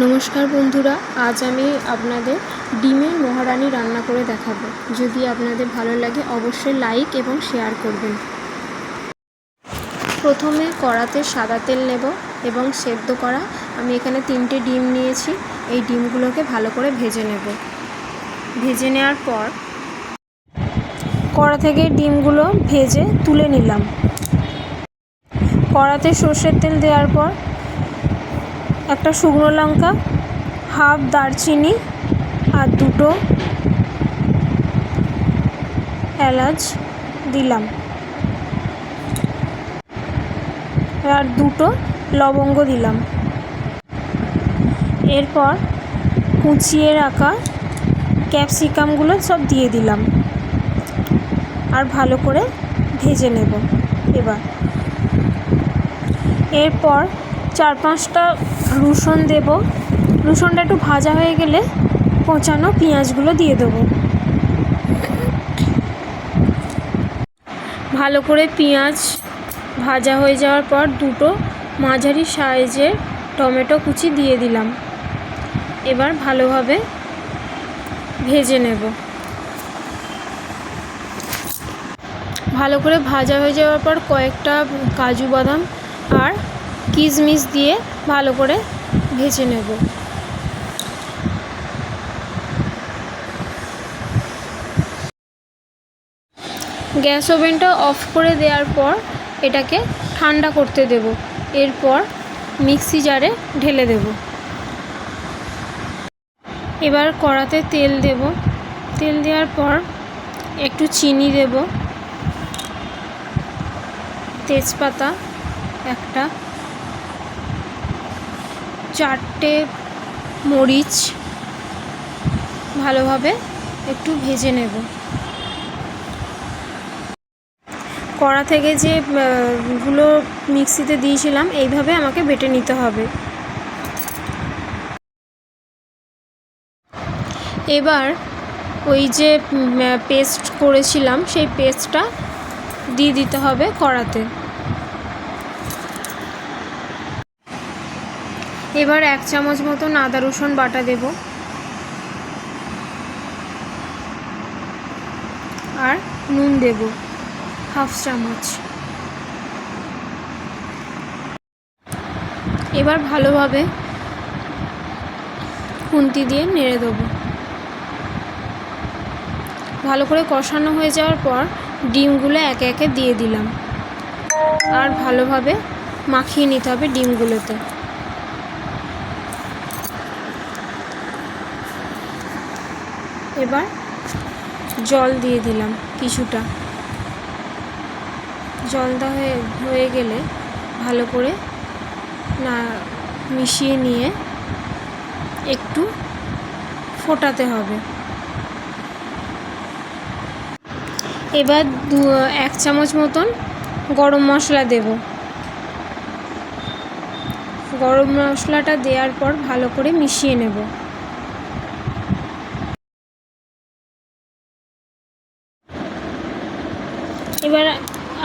নমস্কার বন্ধুরা, আজ আমি আপনাদের ডিমের মহারানি রান্না করে দেখাবো। যদি আপনাদের ভালো লাগে অবশ্যই লাইক এবং শেয়ার করবেন। প্রথমে কড়াতে সাদা তেল নেব এবং সেদ্ধ করা আমি এখানে 3টে ডিম নিয়েছি। এই ডিমগুলোকে ভালো করে ভেজে নেব। ভেজে নেওয়ার পর কড়া থেকে ডিমগুলো ভেজে তুলে নিলাম। কড়াতে সর্ষের তেল দেওয়ার পর একটা শুকনো লঙ্কা, হাফ দারচিনি আর 2টো এলাচ দিলাম আর 2টো লবঙ্গ দিলাম। এরপর কুচিয়ে রাখা ক্যাপসিকামগুলো সব দিয়ে দিলাম আর ভালো করে ভেজে নেব। এরপর 4-5টা রসুন দেব। রসুনটা একটু ভাজা হয়ে গেলে কোচানো পেঁয়াজগুলো দিয়ে দেবো। ভালো করে পেঁয়াজ ভাজা হয়ে যাওয়ার পর 2টো মাঝারি সাইজের টমেটো কুচি দিয়ে দিলাম। এবার ভালোভাবে ভেজে নেব। ভালো করে ভাজা হয়ে যাওয়ার পর কয়েকটা কাজু বাদাম আর কিশমিশ দিয়ে ভালো করে ভেজে নেব। গ্যাস ওভেনটা অফ করে দেওয়ার পর এটাকে ঠান্ডা করতে দেব। এরপর মিক্সি জারে ঢেলে দেব। এবার কড়াতে তেল দেব। তেল দেওয়ার পর একটু চিনি দেব, তেজপাতা একটা, 4টে মরিচ ভালোভাবে একটু ভেজে নেব। কড়া থেকে যে গুলো মিক্সিতে দিয়েছিলাম এইভাবে আমাকে বেটে নিতে হবে। এবার ওই যে পেস্ট করেছিলাম সেই পেস্টটা দিয়ে দিতে হবে কড়াতে। এবার 1 চামচ মতন আদা রসুন বাটা দেব আর নুন দেব হাফ চামচ। এবার ভালোভাবে খুন্তি দিয়ে নেড়ে দেবো। ভালো করে কষানো হয়ে যাওয়ার পর ডিমগুলো একে একে দিয়ে দিলাম আর ভালোভাবে মাখিয়ে নিতে হবে ডিমগুলোতে। এবার জল দিয়ে দিলাম কিছুটা। জলটা হয়ে গেলে ভালো করে মিশিয়ে নিয়ে একটু ফোটাতে হবে। এবার 1 চামচ মতন গরম মশলা দেব। গরম মশলাটা দেওয়ার পর ভালো করে মিশিয়ে নেব। এবার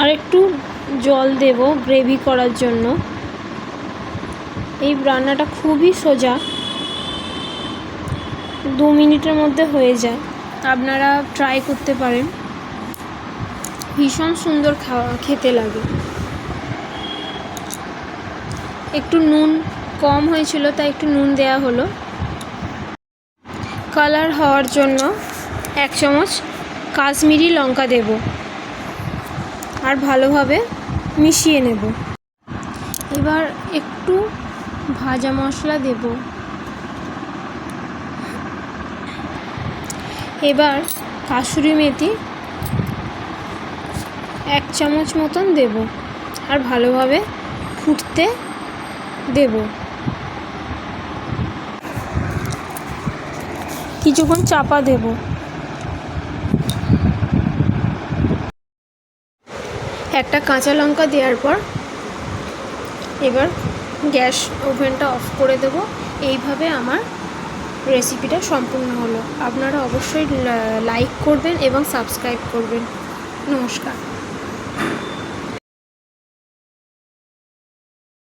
আরেকটু জল দেব গ্রেভি করার জন্য। এই রান্নাটা খুবই সোজা, 2 মিনিটের মধ্যে হয়ে যায়। আপনারা ট্রাই করতে পারেন, ভীষণ সুন্দর খেতে লাগে। একটু নুন কম হয়েছিল তাই একটু নুন দেওয়া হলো। কালার হওয়ার জন্য 1 চামচ কাশ্মীরি লঙ্কা দেব আর ভালোভাবে মিশিয়ে নেব। এবার একটু ভাজা মশলা দেব। এবার কাসুরি মেথি 1 চামচ মতন দেব আর ভালোভাবে ফুটতে দেব। কিছুক্ষণ চাপা দেব। একটা কাঁচা লঙ্কা দেওয়ার পর এবার গ্যাস ওভেনটা অফ করে দেব। এইভাবে আমার রেসিপিটা সম্পূর্ণ হলো। আপনারা অবশ্যই লাইক করবেন এবং সাবস্ক্রাইব করবেন। নমস্কার।